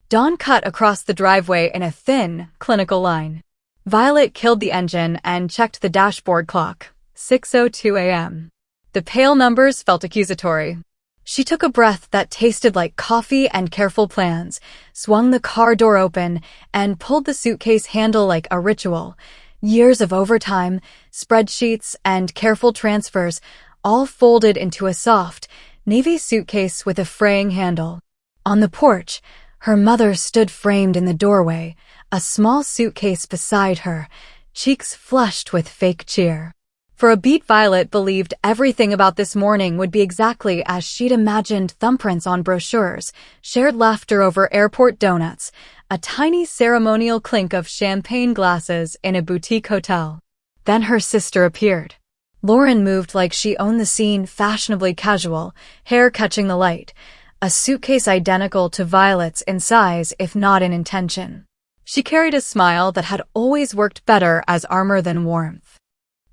Dawn cut across the driveway in a thin, clinical line. Violet killed the engine and checked the dashboard clock. 6:02 a.m. The pale numbers felt accusatory. She took a breath that tasted like coffee and careful plans, swung the car door open, and pulled the suitcase handle like a ritual. Years of overtime, spreadsheets, and careful transfers, all folded into a soft, navy suitcase with a fraying handle. On the porch, her mother stood framed in the doorway, a small suitcase beside her, cheeks flushed with fake cheer. For a beat, Violet believed everything about this morning would be exactly as she'd imagined: thumbprints on brochures, shared laughter over airport donuts, a tiny ceremonial clink of champagne glasses in a boutique hotel. Then her sister appeared. Lauren moved like she owned the scene, fashionably casual, hair catching the light, a suitcase identical to Violet's in size if not in intention. She carried a smile that had always worked better as armor than warmth.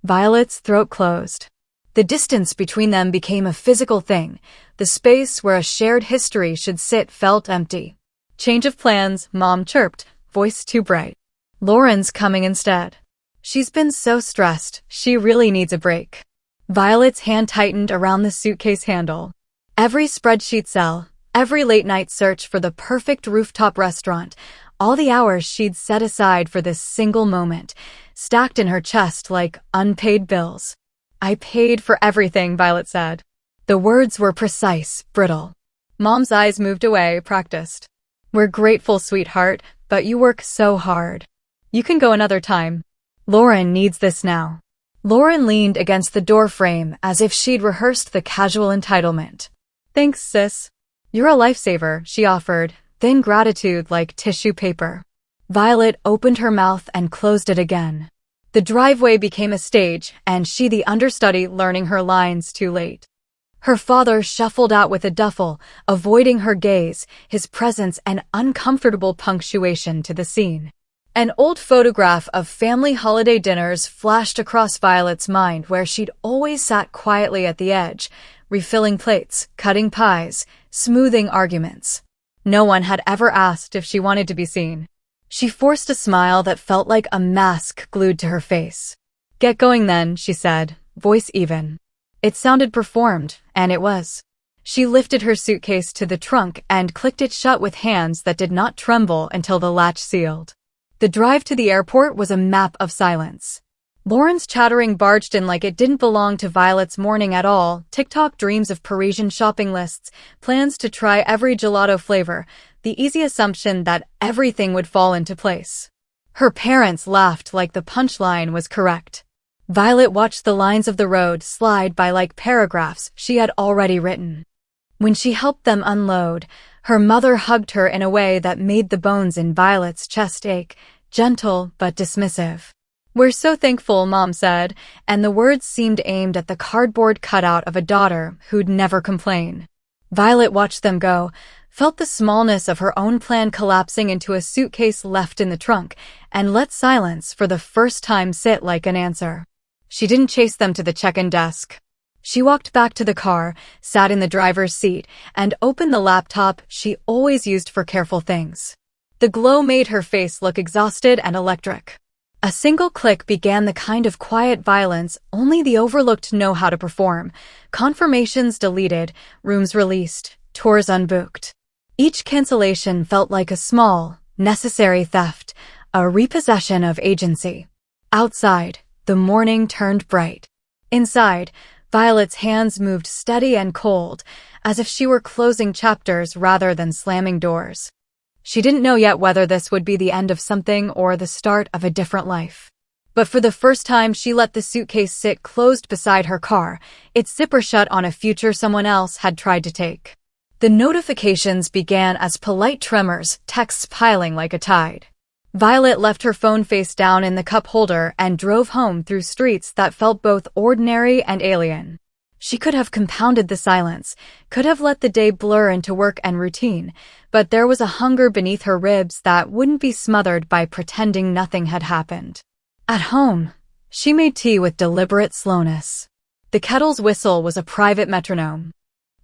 Violet's throat closed. The distance between them became a physical thing. The space where a shared history should sit felt empty. "Change of plans," Mom chirped, voice too bright. "Lauren's coming instead. She's been so stressed, she really needs a break." Violet's hand tightened around the suitcase handle. Every spreadsheet cell, every late-night search for the perfect rooftop restaurant, all the hours she'd set aside for this single moment, stacked in her chest like unpaid bills. "I paid for everything," Violet said. The words were precise, brittle. Mom's eyes moved away, practiced. "We're grateful, sweetheart, but you work so hard. You can go another time. Lauren needs this now." Lauren leaned against the doorframe as if she'd rehearsed the casual entitlement. "Thanks, sis. You're a lifesaver," she offered, thin gratitude like tissue paper. Violet opened her mouth and closed it again. The driveway became a stage, and she the understudy, learning her lines too late. Her father shuffled out with a duffel, avoiding her gaze, his presence an uncomfortable punctuation to the scene. An old photograph of family holiday dinners flashed across Violet's mind, where she'd always sat quietly at the edge, refilling plates, cutting pies, smoothing arguments. No one had ever asked if she wanted to be seen. She forced a smile that felt like a mask glued to her face. "Get going then," she said, voice even. It sounded performed, and it was. She lifted her suitcase to the trunk and clicked it shut with hands that did not tremble until the latch sealed. The drive to the airport was a map of silence. Lauren's chattering barged in like it didn't belong to Violet's morning at all. TikTok dreams of Parisian shopping lists, plans to try every gelato flavor, the easy assumption that everything would fall into place. Her parents laughed like the punchline was correct. Violet watched the lines of the road slide by like paragraphs she had already written. When she helped them unload, her mother hugged her in a way that made the bones in Violet's chest ache, gentle but dismissive. "We're so thankful," Mom said, and the words seemed aimed at the cardboard cutout of a daughter who'd never complain. Violet watched them go, felt the smallness of her own plan collapsing into a suitcase left in the trunk, and let silence for the first time sit like an answer. She didn't chase them to the check-in desk. She walked back to the car, sat in the driver's seat, and opened the laptop she always used for careful things. The glow made her face look exhausted and electric. A single click began the kind of quiet violence only the overlooked know how to perform. Confirmations deleted, rooms released, tours unbooked. Each cancellation felt like a small, necessary theft, a repossession of agency. Outside, the morning turned bright. Inside, Violet's hands moved steady and cold, as if she were closing chapters rather than slamming doors. She didn't know yet whether this would be the end of something or the start of a different life. But for the first time, she let the suitcase sit closed beside her car, its zipper shut on a future someone else had tried to take. The notifications began as polite tremors, texts piling like a tide. Violet left her phone face down in the cup holder and drove home through streets that felt both ordinary and alien. She could have compounded the silence, could have let the day blur into work and routine, but there was a hunger beneath her ribs that wouldn't be smothered by pretending nothing had happened. At home, she made tea with deliberate slowness. The kettle's whistle was a private metronome.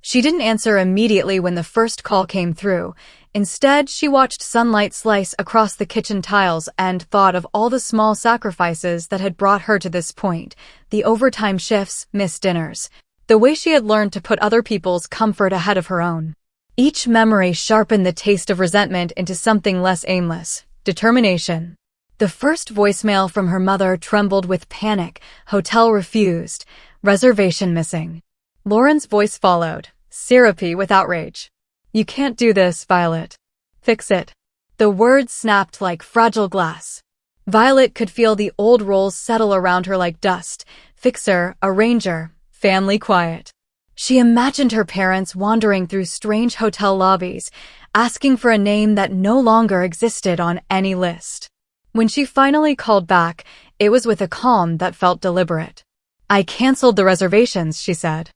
She didn't answer immediately when the first call came through. Instead, she watched sunlight slice across the kitchen tiles and thought of all the small sacrifices that had brought her to this point: the overtime shifts, missed dinners, the way she had learned to put other people's comfort ahead of her own. Each memory sharpened the taste of resentment into something less aimless: determination. The first voicemail from her mother trembled with panic: hotel refused, reservation missing. Lauren's voice followed, syrupy with outrage. "You can't do this, Violet. Fix it." The words snapped like fragile glass. Violet could feel the old roles settle around her like dust: fixer, arranger, family quiet. She imagined her parents wandering through strange hotel lobbies, asking for a name that no longer existed on any list. When she finally called back, it was with a calm that felt deliberate. "I canceled the reservations," she said.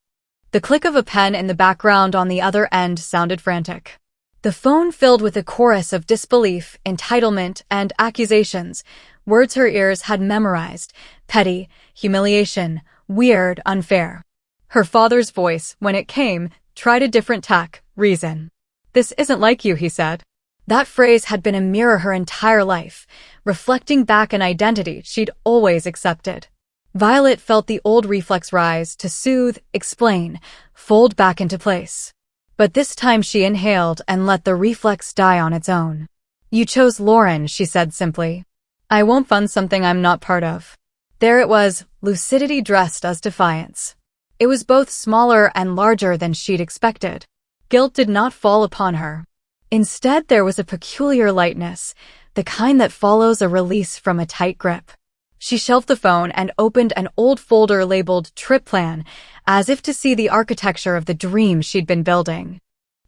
The click of a pen in the background on the other end sounded frantic. The phone filled with a chorus of disbelief, entitlement, and accusations, words her ears had memorized: petty, humiliation, weird, unfair. Her father's voice, when it came, tried a different tack: reason. "This isn't like you," he said. That phrase had been a mirror her entire life, reflecting back an identity she'd always accepted. Violet felt the old reflex rise to soothe, explain, fold back into place. But this time she inhaled and let the reflex die on its own. "You chose Lauren," she said simply. "I won't fund something I'm not part of." There it was, lucidity dressed as defiance. It was both smaller and larger than she'd expected. Guilt did not fall upon her. Instead, there was a peculiar lightness, the kind that follows a release from a tight grip. She shelved the phone and opened an old folder labeled Trip Plan, as if to see the architecture of the dream she'd been building.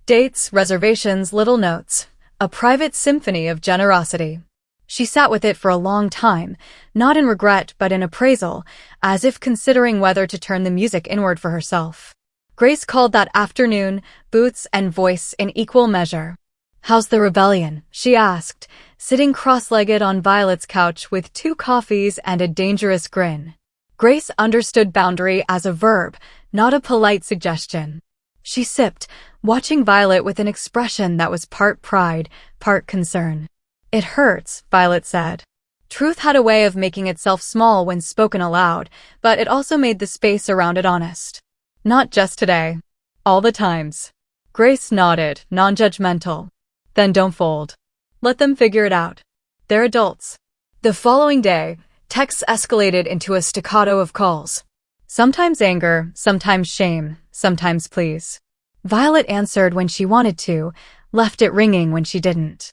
Dates, reservations, little notes, a private symphony of generosity. She sat with it for a long time, not in regret but in appraisal, as if considering whether to turn the music inward for herself. Grace called that afternoon, boots and voice in equal measure. "How's the rebellion?" she asked, sitting cross-legged on Violet's couch with 2 coffees and a dangerous grin. Grace understood boundary as a verb, not a polite suggestion. She sipped, watching Violet with an expression that was part pride, part concern. "It hurts," Violet said. Truth had a way of making itself small when spoken aloud, but it also made the space around it honest. "Not just today. All the times." Grace nodded, non-judgmental. "Then don't fold. Let them figure it out. They're adults." The following day, texts escalated into a staccato of calls. Sometimes anger, sometimes shame, sometimes pleas. Violet answered when she wanted to, left it ringing when she didn't.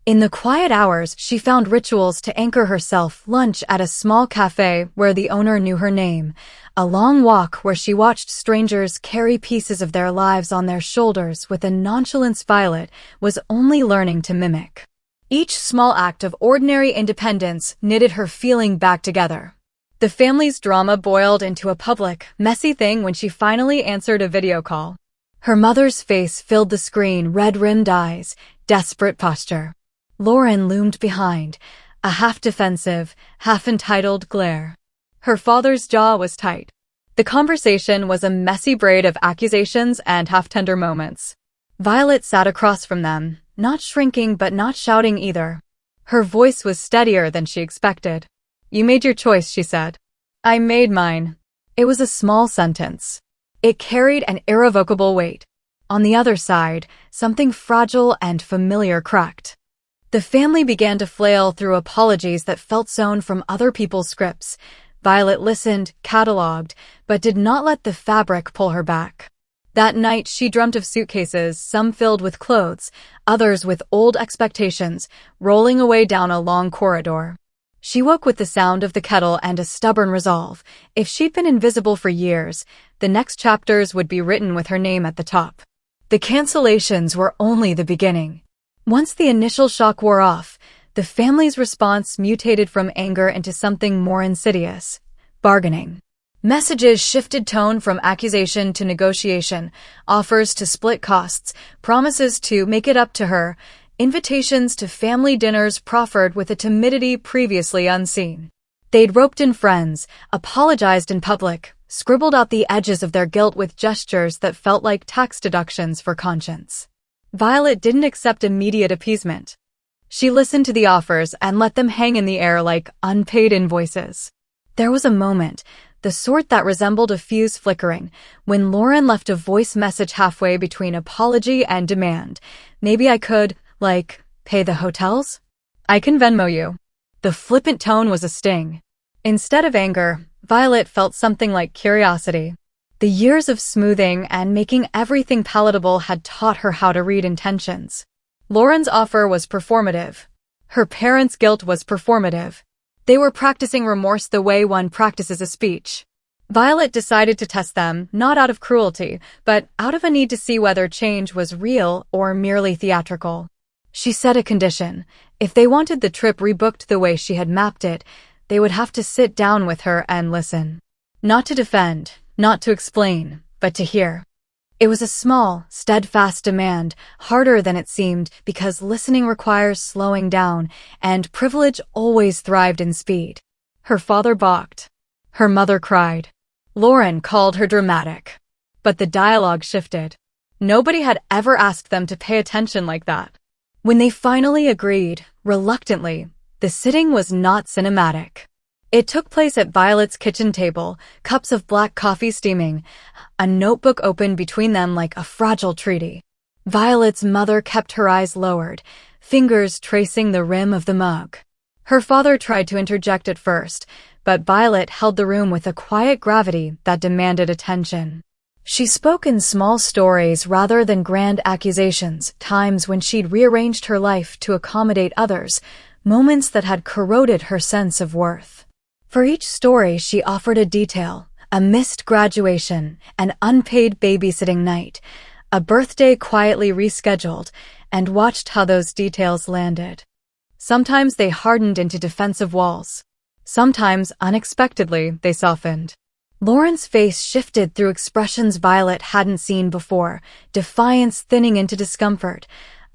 In the quiet hours, she found rituals to anchor herself: lunch at a small cafe where the owner knew her name, a long walk where she watched strangers carry pieces of their lives on their shoulders with a nonchalance Violet was only learning to mimic. Each small act of ordinary independence knitted her feeling back together. The family's drama boiled into a public, messy thing when she finally answered a video call. Her mother's face filled the screen, red-rimmed eyes, desperate posture. Lauren loomed behind, a half-defensive, half-entitled glare. Her father's jaw was tight. The conversation was a messy braid of accusations and half-tender moments. Violet sat across from them, not shrinking but not shouting either. Her voice was steadier than she expected. "You made your choice," she said. "I made mine." It was a small sentence. It carried an irrevocable weight. On the other side, something fragile and familiar cracked. The family began to flail through apologies that felt sewn from other people's scripts. Violet listened, catalogued, but did not let the fabric pull her back. That night she dreamt of suitcases, some filled with clothes, others with old expectations, rolling away down a long corridor. She woke with the sound of the kettle and a stubborn resolve: if she'd been invisible for years, the next chapters would be written with her name at the top. The cancellations were only the beginning. Once the initial shock wore off, the family's response mutated from anger into something more insidious: bargaining. Messages shifted tone from accusation to negotiation, offers to split costs, promises to make it up to her, invitations to family dinners proffered with a timidity previously unseen. They'd roped in friends, apologized in public, scribbled out the edges of their guilt with gestures that felt like tax deductions for conscience. Violet didn't accept immediate appeasement. She listened to the offers and let them hang in the air like unpaid invoices. There was a moment, the sort that resembled a fuse flickering, when Lauren left a voice message halfway between apology and demand. Maybe I could, pay the hotels? I can Venmo you. The flippant tone was a sting. Instead of anger, Violet felt something like curiosity. The years of smoothing and making everything palatable had taught her how to read intentions. Lauren's offer was performative. Her parents' guilt was performative. They were practicing remorse the way one practices a speech. Violet decided to test them, not out of cruelty, but out of a need to see whether change was real or merely theatrical. She set a condition. If they wanted the trip rebooked the way she had mapped it, they would have to sit down with her and listen. Not to defend, not to explain, but to hear. It was a small, steadfast demand, harder than it seemed because listening requires slowing down, and privilege always thrived in speed. Her father balked. Her mother cried. Lauren called her dramatic. But the dialogue shifted. Nobody had ever asked them to pay attention like that. When they finally agreed, reluctantly, the sitting was not cinematic. It took place at Violet's kitchen table, cups of black coffee steaming, a notebook open between them like a fragile treaty. Violet's mother kept her eyes lowered, fingers tracing the rim of the mug. Her father tried to interject at first, but Violet held the room with a quiet gravity that demanded attention. She spoke in small stories rather than grand accusations, times when she'd rearranged her life to accommodate others, moments that had corroded her sense of worth. For each story she offered a detail, a missed graduation, an unpaid babysitting night, a birthday quietly rescheduled, and watched how those details landed. Sometimes they hardened into defensive walls. Sometimes, unexpectedly, they softened. Lauren's face shifted through expressions Violet hadn't seen before, defiance thinning into discomfort,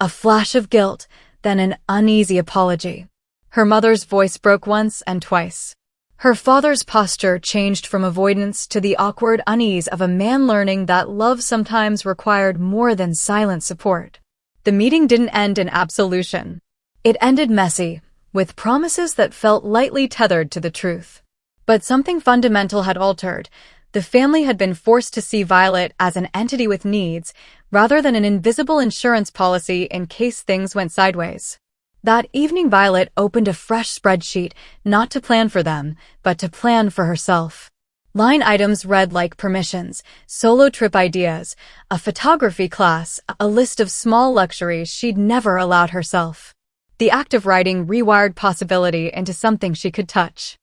a flash of guilt, then an uneasy apology. Her mother's voice broke once and twice. Her father's posture changed from avoidance to the awkward unease of a man learning that love sometimes required more than silent support. The meeting didn't end in absolution. It ended messy, with promises that felt lightly tethered to the truth. But something fundamental had altered. The family had been forced to see Violet as an entity with needs, rather than an invisible insurance policy in case things went sideways. That evening Violet opened a fresh spreadsheet, not to plan for them, but to plan for herself. Line items read like permissions, solo trip ideas, a photography class, a list of small luxuries she'd never allowed herself. The act of writing rewired possibility into something she could touch.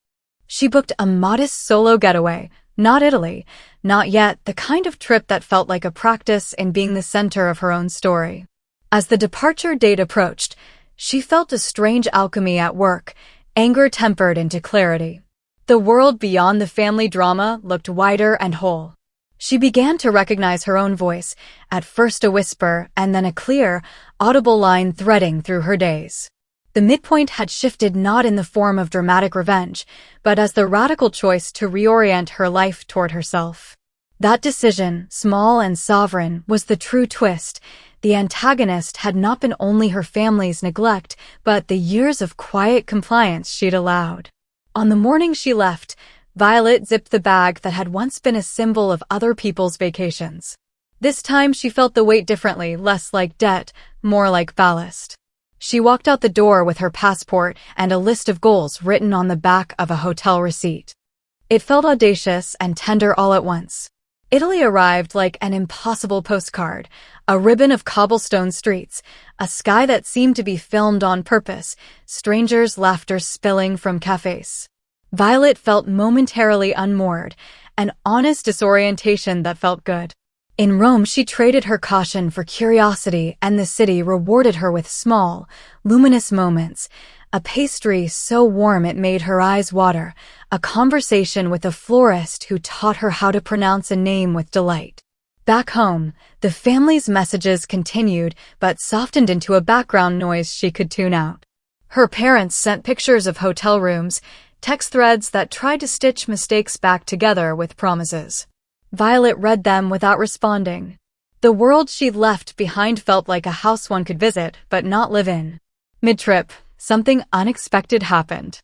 She booked a modest solo getaway, not Italy, not yet, the kind of trip that felt like a practice in being the center of her own story. As the departure date approached, she felt a strange alchemy at work, anger tempered into clarity. The world beyond the family drama looked wider and whole. She began to recognize her own voice, at first a whisper and then a clear, audible line threading through her days. The midpoint had shifted not in the form of dramatic revenge, but as the radical choice to reorient her life toward herself. That decision, small and sovereign, was the true twist. The antagonist had not been only her family's neglect, but the years of quiet compliance she'd allowed. On the morning she left, Violet zipped the bag that had once been a symbol of other people's vacations. This time she felt the weight differently, less like debt, more like ballast. She walked out the door with her passport and a list of goals written on the back of a hotel receipt. It felt audacious and tender all at once. Italy arrived like an impossible postcard, a ribbon of cobblestone streets, a sky that seemed to be filmed on purpose, strangers' laughter spilling from cafes. Violet felt momentarily unmoored, an honest disorientation that felt good. In Rome, she traded her caution for curiosity, and the city rewarded her with small, luminous moments. A pastry so warm it made her eyes water, a conversation with a florist who taught her how to pronounce a name with delight. Back home, the family's messages continued, but softened into a background noise she could tune out. Her parents sent pictures of hotel rooms, text threads that tried to stitch mistakes back together with promises. Violet read them without responding. The world she'd left behind felt like a house one could visit, but not live in. Mid-trip, something unexpected happened.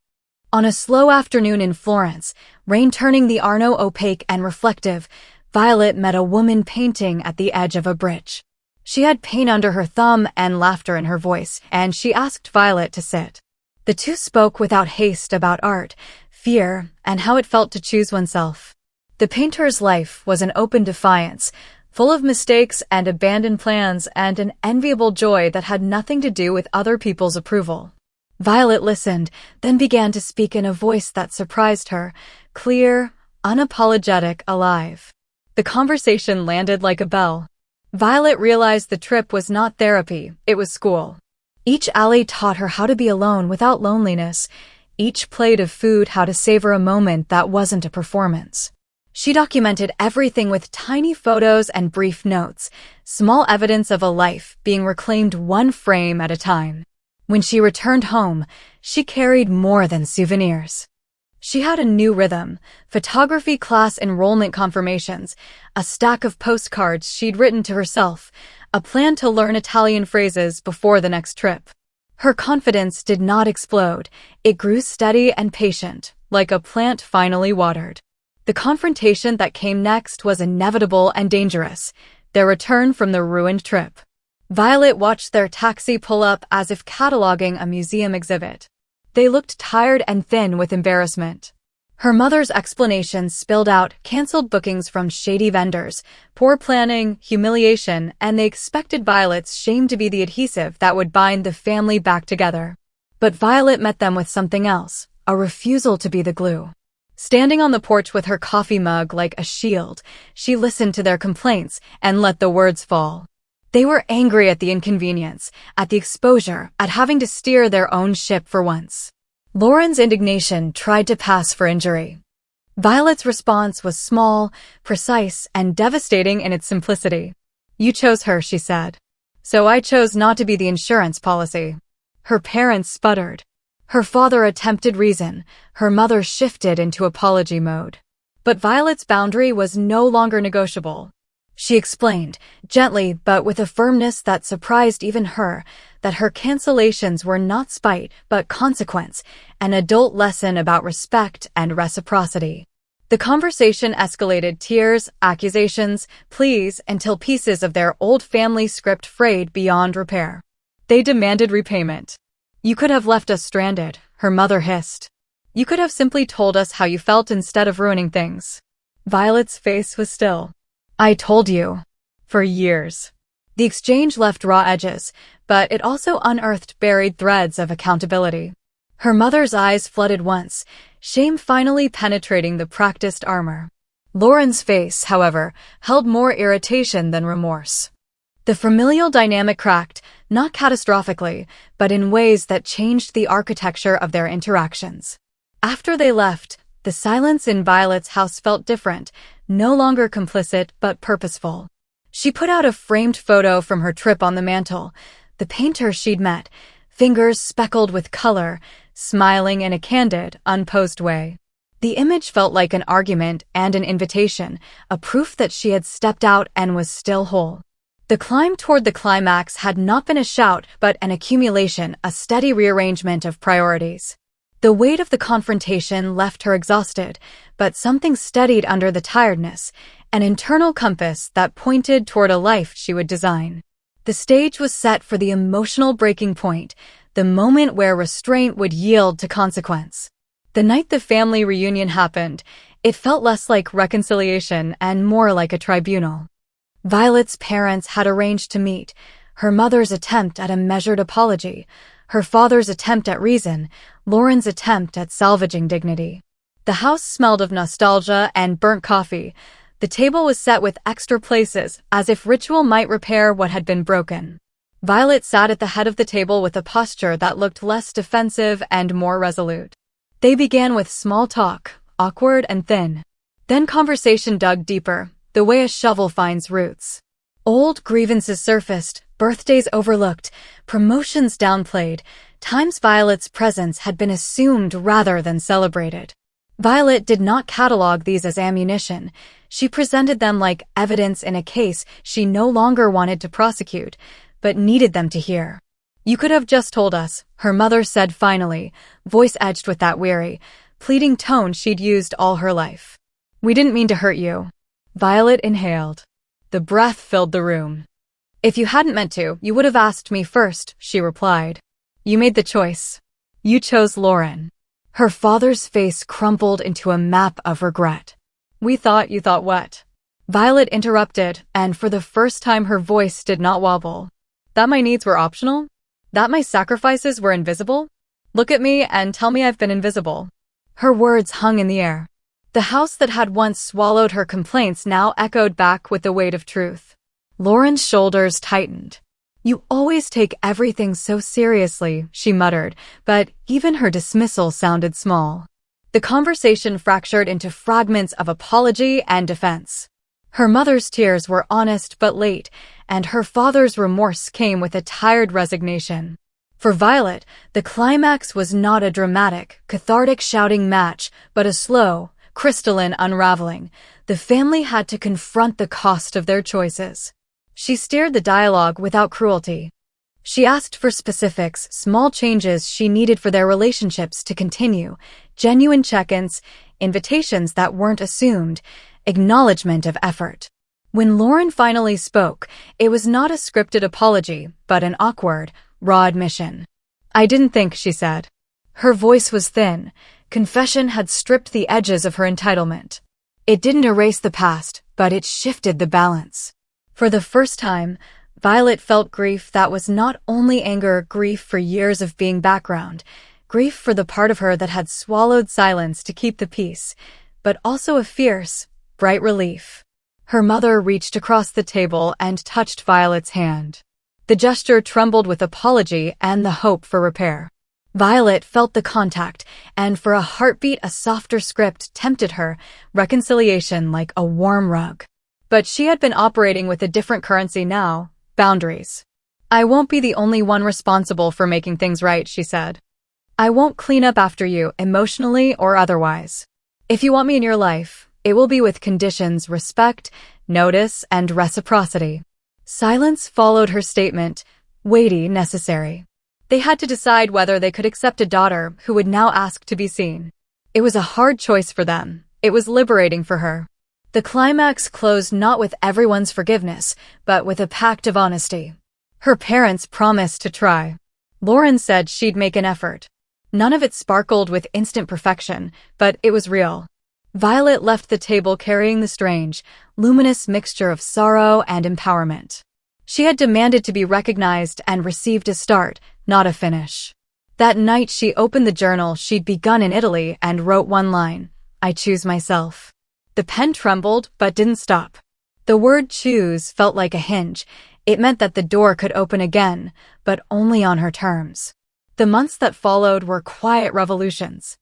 On a slow afternoon in Florence, rain turning the Arno opaque and reflective, Violet met a woman painting at the edge of a bridge. She had paint under her thumb and laughter in her voice, and she asked Violet to sit. The two spoke without haste about art, fear, and how it felt to choose oneself. The painter's life was an open defiance, full of mistakes and abandoned plans and an enviable joy that had nothing to do with other people's approval. Violet listened, then began to speak in a voice that surprised her, clear, unapologetic, alive. The conversation landed like a bell. Violet realized the trip was not therapy, it was school. Each alley taught her how to be alone without loneliness, each plate of food how to savor a moment that wasn't a performance. She documented everything with tiny photos and brief notes, small evidence of a life being reclaimed one frame at a time. When she returned home, she carried more than souvenirs. She had a new rhythm, photography class enrollment confirmations, a stack of postcards she'd written to herself, a plan to learn Italian phrases before the next trip. Her confidence did not explode, it grew steady and patient, like a plant finally watered. The confrontation that came next was inevitable and dangerous, their return from the ruined trip. Violet watched their taxi pull up as if cataloging a museum exhibit. They looked tired and thin with embarrassment. Her mother's explanations spilled out, canceled bookings from shady vendors, poor planning, humiliation, and they expected Violet's shame to be the adhesive that would bind the family back together. But Violet met them with something else, a refusal to be the glue. Standing on the porch with her coffee mug like a shield, she listened to their complaints and let the words fall. They were angry at the inconvenience, at the exposure, at having to steer their own ship for once. Lauren's indignation tried to pass for injury. Violet's response was small, precise, and devastating in its simplicity. "You chose her," she said. "So I chose not to be the insurance policy." Her parents sputtered. Her father attempted reason, her mother shifted into apology mode. But Violet's boundary was no longer negotiable. She explained, gently but with a firmness that surprised even her, that her cancellations were not spite but consequence, an adult lesson about respect and reciprocity. The conversation escalated tears, accusations, pleas, until pieces of their old family script frayed beyond repair. They demanded repayment. "You could have left us stranded," her mother hissed. "You could have simply told us how you felt instead of ruining things." Violet's face was still. "I told you." For years. The exchange left raw edges, but it also unearthed buried threads of accountability. Her mother's eyes flooded once, shame finally penetrating the practiced armor. Lauren's face, however, held more irritation than remorse. The familial dynamic cracked, not catastrophically, but in ways that changed the architecture of their interactions. After they left, the silence in Violet's house felt different, no longer complicit but purposeful. She put out a framed photo from her trip on the mantel, the painter she'd met, fingers speckled with color, smiling in a candid, unposed way. The image felt like an argument and an invitation, a proof that she had stepped out and was still whole. The climb toward the climax had not been a shout but an accumulation, a steady rearrangement of priorities. The weight of the confrontation left her exhausted, but something steadied under the tiredness, an internal compass that pointed toward a life she would design. The stage was set for the emotional breaking point, the moment where restraint would yield to consequence. The night the family reunion happened, it felt less like reconciliation and more like a tribunal. Violet's parents had arranged to meet, her mother's attempt at a measured apology, her father's attempt at reason, Lauren's attempt at salvaging dignity. The house smelled of nostalgia and burnt coffee. The table was set with extra places, as if ritual might repair what had been broken. Violet sat at the head of the table with a posture that looked less defensive and more resolute. They began with small talk, awkward and thin. Then conversation dug deeper, the way a shovel finds roots. Old grievances surfaced, Birthdays overlooked, promotions downplayed, times Violet's presence had been assumed rather than celebrated. Violet did not catalog these as ammunition. She presented them like evidence in a case she no longer wanted to prosecute, but needed them to hear. "You could have just told us," her mother said finally, voice edged with that weary, pleading tone she'd used all her life. "We didn't mean to hurt you." Violet inhaled. The breath filled the room. "If you hadn't meant to, you would have asked me first," she replied. "You made the choice. You chose Lauren." Her father's face crumpled into a map of regret. "We thought you thought what?" Violet interrupted, and for the first time her voice did not wobble. "That my needs were optional? That my sacrifices were invisible? Look at me and tell me I've been invisible." Her words hung in the air. The house that had once swallowed her complaints now echoed back with the weight of truth. Lauren's shoulders tightened. "You always take everything so seriously," she muttered, but even her dismissal sounded small. The conversation fractured into fragments of apology and defense. Her mother's tears were honest but late, and her father's remorse came with a tired resignation. For Violet, the climax was not a dramatic, cathartic shouting match, but a slow, crystalline unraveling. The family had to confront the cost of their choices. She steered the dialogue without cruelty. She asked for specifics, small changes she needed for their relationships to continue, genuine check-ins, invitations that weren't assumed, acknowledgement of effort. When Lauren finally spoke, it was not a scripted apology, but an awkward, raw admission. "I didn't think," she said. Her voice was thin. Confession had stripped the edges of her entitlement. It didn't erase the past, but it shifted the balance. For the first time, Violet felt grief that was not only anger, grief for years of being background, grief for the part of her that had swallowed silence to keep the peace, but also a fierce, bright relief. Her mother reached across the table and touched Violet's hand. The gesture trembled with apology and the hope for repair. Violet felt the contact, and for a heartbeat a softer script tempted her, reconciliation like a warm rug. But she had been operating with a different currency now, boundaries. "I won't be the only one responsible for making things right," she said. "I won't clean up after you, emotionally or otherwise. If you want me in your life, it will be with conditions, respect, notice, and reciprocity." Silence followed her statement, weighty, necessary. They had to decide whether they could accept a daughter who would now ask to be seen. It was a hard choice for them. It was liberating for her. The climax closed not with everyone's forgiveness, but with a pact of honesty. Her parents promised to try. Lauren said she'd make an effort. None of it sparkled with instant perfection, but it was real. Violet left the table carrying the strange, luminous mixture of sorrow and empowerment. She had demanded to be recognized and received a start, not a finish. That night she opened the journal she'd begun in Italy and wrote one line, "I choose myself." The pen trembled, but didn't stop. The word choose felt like a hinge. It meant that the door could open again, but only on her terms. The months that followed were quiet revolutions.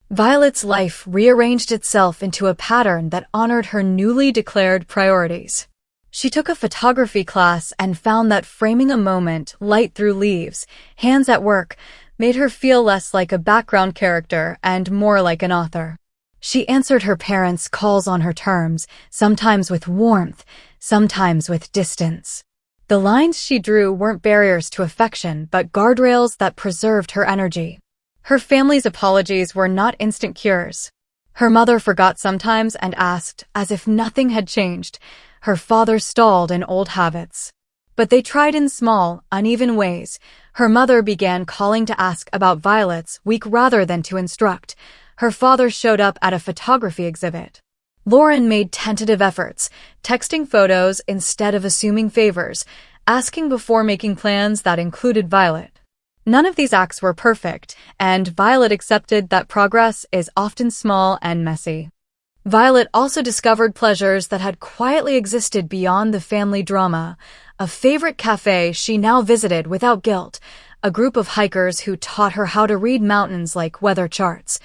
Violet's life rearranged itself into a pattern that honored her newly declared priorities. She took a photography class and found that framing a moment, light through leaves, hands at work, made her feel less like a background character and more like an author. She answered her parents' calls on her terms, sometimes with warmth, sometimes with distance. The lines she drew weren't barriers to affection, but guardrails that preserved her energy. Her family's apologies were not instant cures. Her mother forgot sometimes and asked, as if nothing had changed. Her father stalled in old habits. But they tried in small, uneven ways. Her mother began calling to ask about Violet's week rather than to instruct. Her father showed up at a photography exhibit. Lauren made tentative efforts, texting photos instead of assuming favors, asking before making plans that included Violet. None of these acts were perfect, and Violet accepted that progress is often small and messy. Violet also discovered pleasures that had quietly existed beyond the family drama. A favorite cafe she now visited without guilt, a group of hikers who taught her how to read mountains like weather charts,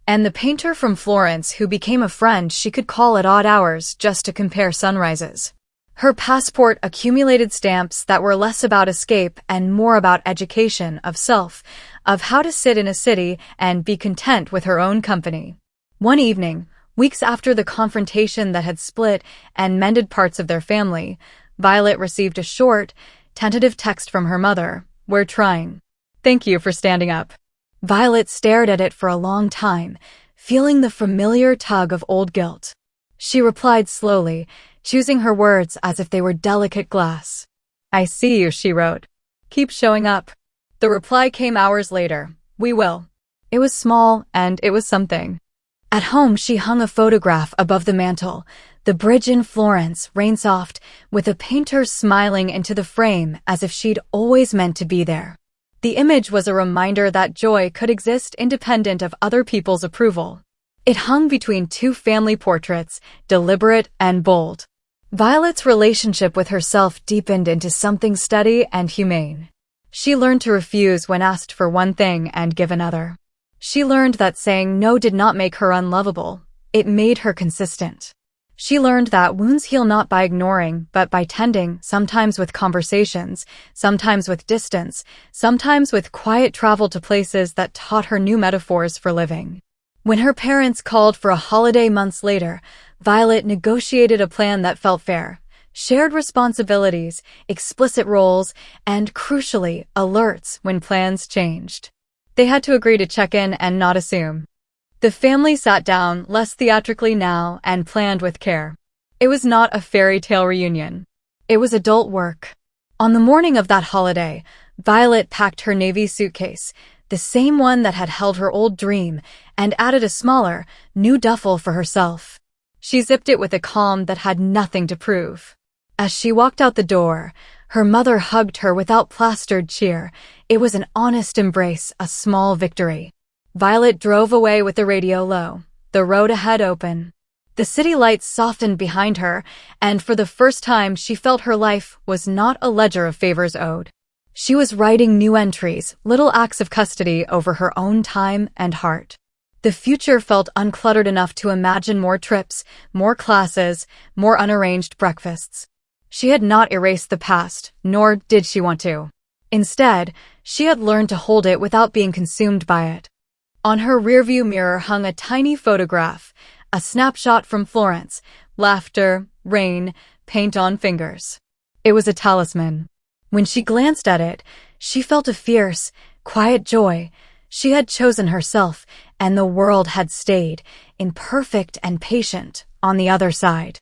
and the painter from Florence who became a friend she could call at odd hours just to compare sunrises. Her passport accumulated stamps that were less about escape and more about education of self, of how to sit in a city and be content with her own company. One evening, weeks after the confrontation that had split and mended parts of their family, Violet received a short, tentative text from her mother. "We're trying. Thank you for standing up." Violet stared at it for a long time, feeling the familiar tug of old guilt. She replied slowly, choosing her words as if they were delicate glass. "I see you," she wrote. "Keep showing up." The reply came hours later. "We will." It was small, and it was something. At home, she hung a photograph above the mantel, the bridge in Florence, rain-soft, with a painter smiling into the frame as if she'd always meant to be there. The image was a reminder that joy could exist independent of other people's approval. It hung between two family portraits, deliberate and bold. Violet's relationship with herself deepened into something steady and humane. She learned to refuse when asked for one thing and give another. She learned that saying no did not make her unlovable. It made her consistent. She learned that wounds heal not by ignoring, but by tending, sometimes with conversations, sometimes with distance, sometimes with quiet travel to places that taught her new metaphors for living. When her parents called for a holiday months later, Violet negotiated a plan that felt fair. Shared responsibilities, explicit roles, and, crucially, alerts when plans changed. They had to agree to check in and not assume. The family sat down, less theatrically now, and planned with care. It was not a fairy tale reunion. It was adult work. On the morning of that holiday, Violet packed her navy suitcase, the same one that had held her old dream, and added a smaller, new duffel for herself. She zipped it with a calm that had nothing to prove. As she walked out the door, her mother hugged her without plastered cheer. It was an honest embrace, a small victory. Violet drove away with the radio low, the road ahead open. The city lights softened behind her, and for the first time she felt her life was not a ledger of favors owed. She was writing new entries, little acts of custody over her own time and heart. The future felt uncluttered enough to imagine more trips, more classes, more unarranged breakfasts. She had not erased the past, nor did she want to. Instead, she had learned to hold it without being consumed by it. On her rearview mirror hung a tiny photograph, a snapshot from Florence, laughter, rain, paint on fingers. It was a talisman. When she glanced at it, she felt a fierce, quiet joy. She had chosen herself, and the world had stayed, imperfect and patient, on the other side.